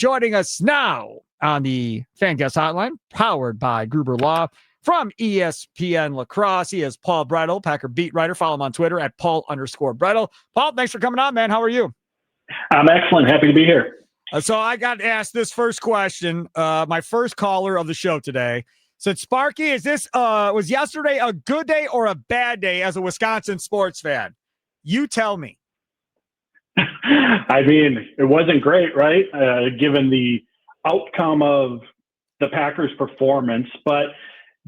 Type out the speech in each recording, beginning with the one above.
Joining us now on the Fan Guest Hotline, powered by Gruber Law from ESPN LaCrosse. He is Paul Bretl, Packer beat writer. Follow him on Twitter at Paul_Bretl. Paul, thanks for coming on, man. How are you? I'm excellent. Happy to be here. So I got asked this first question. My first caller of the show today said, Sparky, is this was yesterday a good day or a bad day as a Wisconsin sports fan? You tell me. I mean, it wasn't great, right? Given the outcome of the Packers' performance. But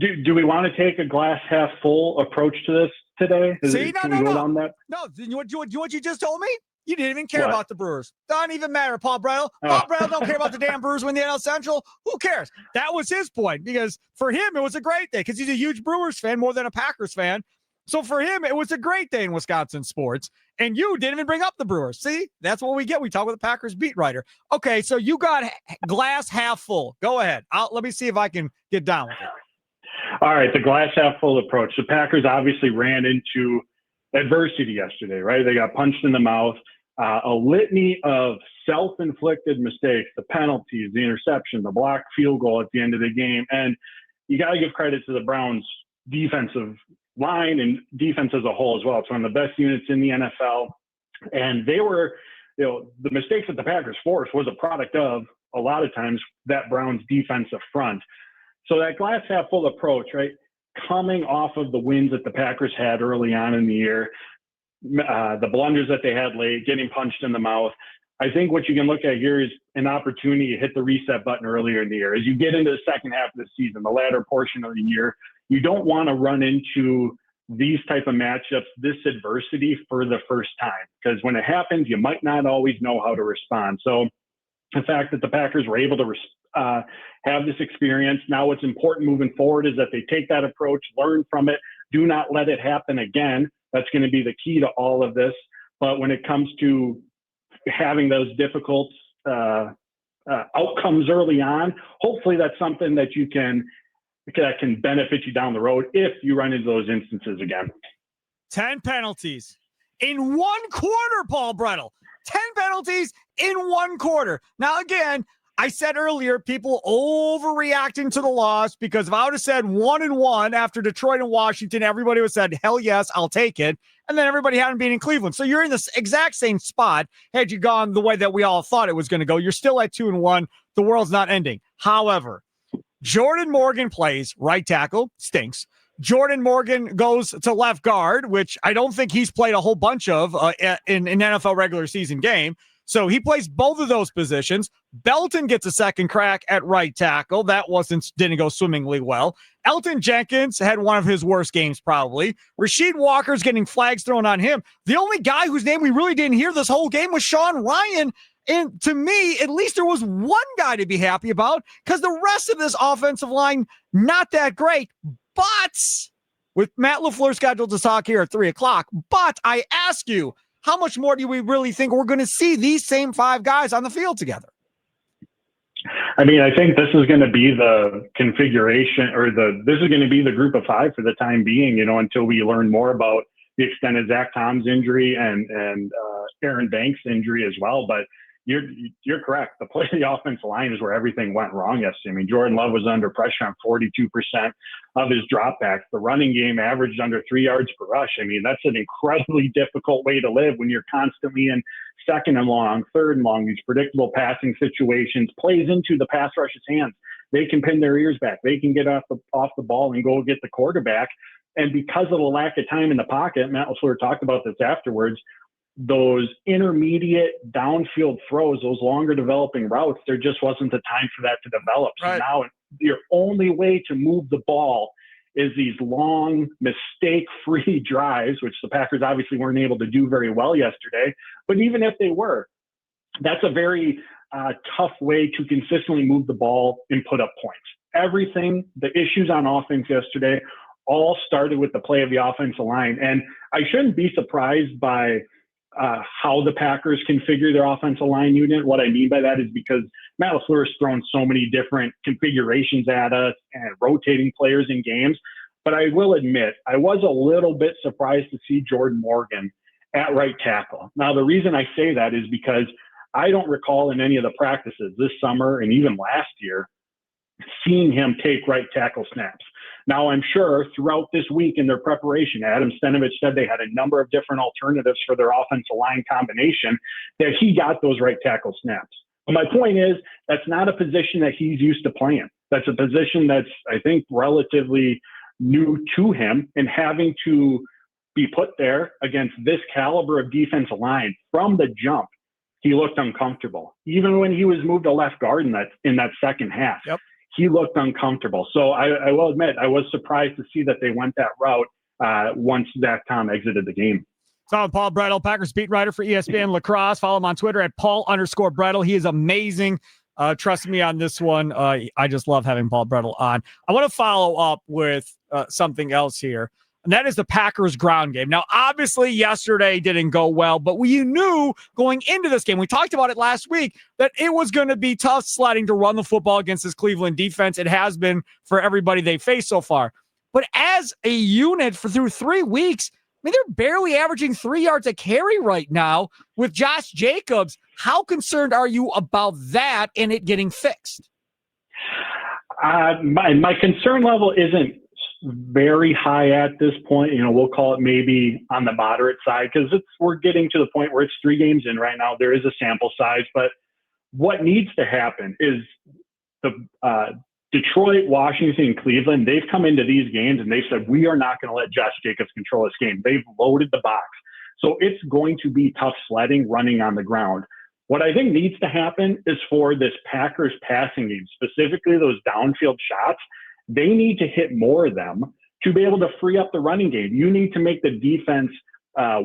do we want to take a glass half full approach to this today? No, what you just told me? You didn't even care about the Brewers. Doesn't even matter, Paul Bretl. Paul Bretl don't care about the damn Brewers win the NL Central. Who cares? That was his point, because for him, it was a great day because he's a huge Brewers fan more than a Packers fan. So for him, it was a great day in Wisconsin sports. And you didn't even bring up the Brewers. See, that's what we get. We talk with the Packers beat writer. Okay, so you got glass half full. Go ahead. Let me see if I can get down with it. All right, the glass half full approach. The Packers obviously ran into adversity yesterday, right? They got punched in the mouth. A litany of self-inflicted mistakes, the penalties, the interception, the blocked field goal at the end of the game. And you got to give credit to the Browns' defensive line and defense as a whole as well. It's one of the best units in the NFL. And they were, the mistakes that the Packers forced was a product of, a lot of times, that Browns defensive front. So that glass half full approach, right? Coming off of the wins that the Packers had early on in the year, the blunders that they had late, getting punched in the mouth. I think what you can look at here is an opportunity to hit the reset button earlier in the year. As you get into the second half of the season, the latter portion of the year, you don't want to run into these type of matchups, this adversity for the first time, because when it happens, you might not always know how to respond. So the fact that the Packers were able to have this experience, now what's important moving forward is that they take that approach, learn from it, do not let it happen again. That's going to be the key to all of this. But when it comes to having those difficult outcomes early on, hopefully that's something that can benefit you down the road if you run into those instances again. 10 penalties in one quarter, Paul Bretl. 10 penalties in one quarter. Now, again, I said earlier, people overreacting to the loss, because if I would have said 1-1 after Detroit and Washington, everybody would have said, hell yes, I'll take it. And then everybody hadn't been in Cleveland. So you're in this exact same spot. Had you gone the way that we all thought it was going to go, you're still at 2-1. The world's not ending. However, Jordan Morgan plays right tackle, stinks. Jordan Morgan goes to left guard, which I don't think he's played a whole bunch of in an NFL regular season game. So he plays both of those positions. Belton gets a second crack at right tackle. That didn't go swimmingly well. Elton Jenkins had one of his worst games probably. Rasheed Walker's getting flags thrown on him. The only guy whose name we really didn't hear this whole game was Sean Ryan. And to me, at least there was one guy to be happy about, because the rest of this offensive line, not that great. But with Matt LaFleur scheduled to talk here at 3:00, but I ask you, how much more do we really think we're going to see these same five guys on the field together? I mean, I think this is going to be the configuration, or this is going to be the group of five for the time being, until we learn more about the extent of Zach Tom's injury and Aaron Banks' injury as well. But you're correct. The play of the offensive line is where everything went wrong yesterday. I mean, Jordan Love was under pressure on 42% of his dropbacks. The running game averaged under 3 yards per rush. I mean, that's an incredibly difficult way to live when you're constantly in second and long, third and long, these predictable passing situations, plays into the pass rush's hands. They can pin their ears back. They can get off the ball and go get the quarterback. And because of the lack of time in the pocket, Matt LaFleur talked about this afterwards, those intermediate downfield throws, those longer developing routes, there just wasn't the time for that to develop. So now your only way to move the ball is these long, mistake-free drives, which the Packers obviously weren't able to do very well yesterday. But even if they were, that's a very tough way to consistently move the ball and put up points. Everything, the issues on offense yesterday, all started with the play of the offensive line. And I shouldn't be surprised by how the Packers configure their offensive line unit. What I mean by that is because Matt LaFleur has thrown so many different configurations at us and rotating players in games. But I will admit, I was a little bit surprised to see Jordan Morgan at right tackle. Now, the reason I say that is because I don't recall in any of the practices this summer and even last year seeing him take right tackle snaps. Now, I'm sure throughout this week in their preparation, Adam Stenavich said they had a number of different alternatives for their offensive line combination, that he got those right tackle snaps. But my point is, that's not a position that he's used to playing. That's a position that's, I think, relatively new to him, and having to be put there against this caliber of defensive line from the jump, he looked uncomfortable. Even when he was moved to left guard in that second half, Yep. He looked uncomfortable. So I will admit, I was surprised to see that they went that route once Zach Tom exited the game. So Paul Bretl, Packers beat writer for ESPN LaCrosse. Follow him on Twitter at Paul_Bretl. He is amazing. Trust me on this one. I just love having Paul Bretl on. I want to follow up with something else here, and that is the Packers ground game. Now, obviously, yesterday didn't go well, but we knew going into this game, we talked about it last week, that it was going to be tough sledding to run the football against this Cleveland defense. It has been for everybody they faced so far. But as a unit through 3 weeks, I mean, they're barely averaging 3 yards a carry right now with Josh Jacobs. How concerned are you about that and it getting fixed? My concern level isn't very high at this point. We'll call it maybe on the moderate side, because we're getting to the point where it's 3 games in right now. There is a sample size, but what needs to happen is the Detroit, Washington, Cleveland, they've come into these games and they've said, we are not going to let Josh Jacobs control this game. They've loaded the box. So it's going to be tough sledding running on the ground. What I think needs to happen is for this Packers passing game, specifically those downfield shots, they need to hit more of them to be able to free up the running game. You need to make the defense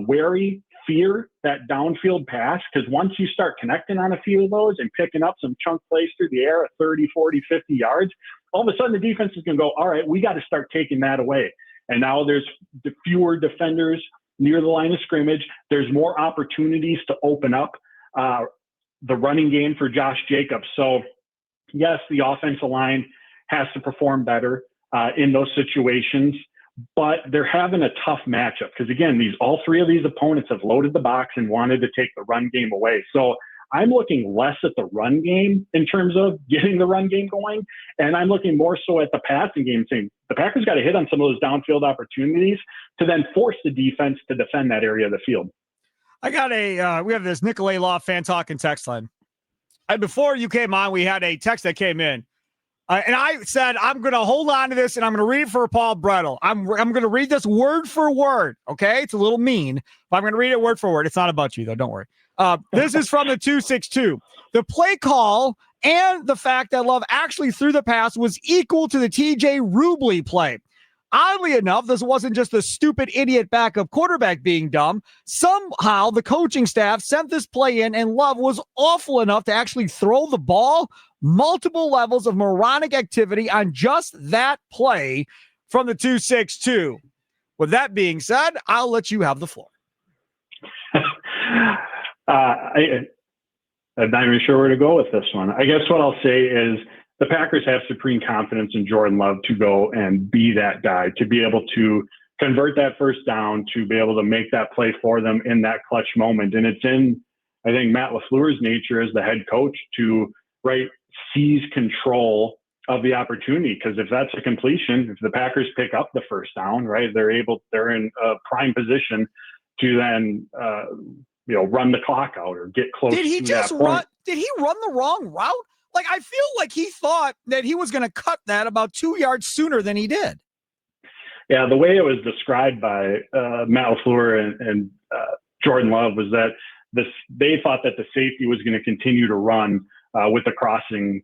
wary, fear that downfield pass, because once you start connecting on a few of those and picking up some chunk plays through the air at 30, 40, 50 yards, all of a sudden the defense is going to go, all right, we got to start taking that away. And now there's fewer defenders near the line of scrimmage. There's more opportunities to open up the running game for Josh Jacobs. So yes, the offensive line has to perform better in those situations, but they're having a tough matchup because, again, all 3 of these opponents have loaded the box and wanted to take the run game away. So I'm looking less at the run game in terms of getting the run game going, and I'm looking more so at the passing game, saying the Packers got to hit on some of those downfield opportunities to then force the defense to defend that area of the field. I got we have this Nicolay Law fan talking text line. And before you came on, we had a text that came in. And I said, I'm going to hold on to this and I'm going to read it for Paul Bretl. I'm going to read this word for word. Okay. It's a little mean, but I'm going to read it word for word. It's not about you though. Don't worry. This is from the 262. The play call and the fact that Love actually threw the pass was equal to the TJ Rubley play. Oddly enough, this wasn't just the stupid idiot backup quarterback being dumb. Somehow the coaching staff sent this play in and Love was awful enough to actually throw the ball. Multiple levels of moronic activity on just that play from the 262. With that being said, I'll let you have the floor. I'm not even sure where to go with this one. I guess what I'll say is the Packers have supreme confidence in Jordan Love to go and be that guy, to be able to convert that first down, to be able to make that play for them in that clutch moment. And it's in, I think, Matt LaFleur's nature as the head coach to seize control of the opportunity. Because if that's a completion, if the Packers pick up the first down, they're in a prime position to then, run the clock out or get close to that point. Did he run the wrong route? I feel like he thought that he was going to cut that about 2 yards sooner than he did. Yeah, the way it was described by Matt LaFleur and Jordan Love was that they thought that the safety was going to continue to run with the crossing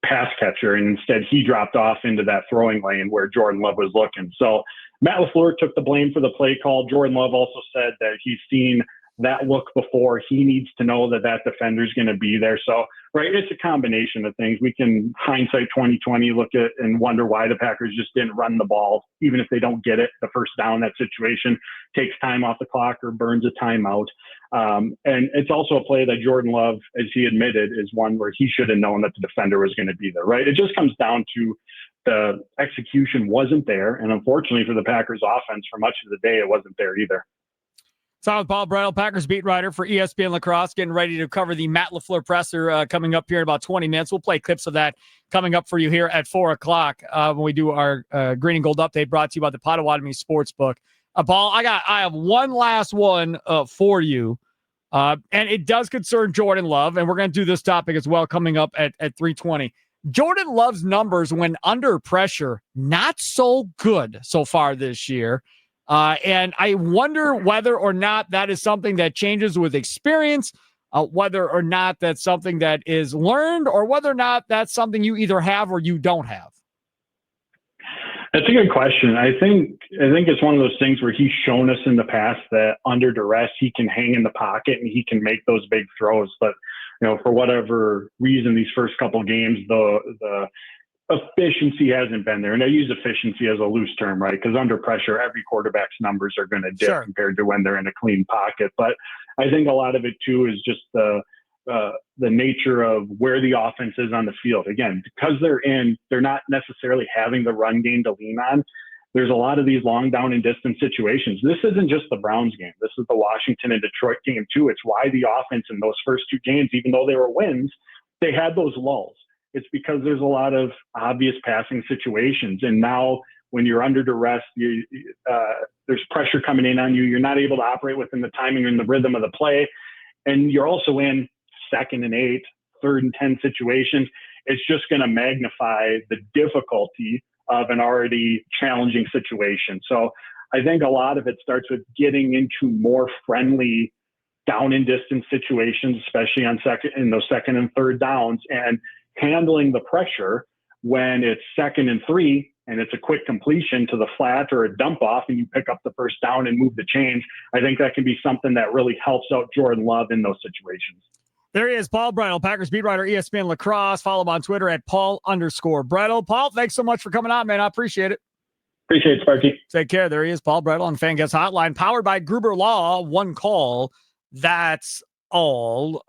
pass catcher, and instead he dropped off into that throwing lane where Jordan Love was looking. So Matt LaFleur took the blame for the play call. Jordan Love also said that he's seen that look before. He needs to know that defender's going to be there. So, it's a combination of things. We can hindsight 2020 look at and wonder why the Packers just didn't run the ball, even if they don't get it. The first down, that situation takes time off the clock or burns a timeout. And it's also a play that Jordan Love, as he admitted, is one where he should have known that the defender was going to be there, It just comes down to the execution wasn't there. And unfortunately for the Packers offense, for much of the day, it wasn't there either. It's on with Paul Bretl, Packers beat writer for ESPN LaCrosse, getting ready to cover the Matt LaFleur presser coming up here in about 20 minutes. We'll play clips of that coming up for you here at 4 o'clock when we do our Green and Gold update brought to you by the Potawatomi Sportsbook. Paul, I have one last one for you, and it does concern Jordan Love, and we're going to do this topic as well coming up at 3:20. Jordan Love's numbers when under pressure, not so good so far this year. And I wonder whether or not that is something that changes with experience, whether or not that's something that is learned, or whether or not that's something you either have or you don't have. That's a good question. I think it's one of those things where he's shown us in the past that under duress, he can hang in the pocket and he can make those big throws. But, for whatever reason, these first couple games, the efficiency hasn't been there. And I use efficiency as a loose term, right? Because under pressure, every quarterback's numbers are going to dip compared to when they're in a clean pocket. But I think a lot of it too is just the nature of where the offense is on the field. Again, because they're not necessarily having the run game to lean on. There's a lot of these long down and distance situations. This isn't just the Browns game. This is the Washington and Detroit game too. It's why the offense in those first two games, even though they were wins, they had those lulls. It's because there's a lot of obvious passing situations. And now when you're under duress, there's pressure coming in on you. You're not able to operate within the timing and the rhythm of the play. And you're also in 2nd and 8, 3rd and 10 situations. It's just going to magnify the difficulty of an already challenging situation. So I think a lot of it starts with getting into more friendly down and distance situations, especially in those 2nd and 3rd downs, and handling the pressure when it's 2nd and 3 and it's a quick completion to the flat or a dump off and you pick up the first down and move the chains. I think that can be something that really helps out Jordan Love in those situations. There he is, Paul Bretl, Packers beat writer, ESPN LaCrosse. Follow him on Twitter at Paul_Bretl. Paul, thanks so much for coming on, man. I appreciate it. Appreciate it, Sparky. Take care. There he is, Paul Bretl on Fan Guest Hotline, powered by Gruber Law. One call. That's all.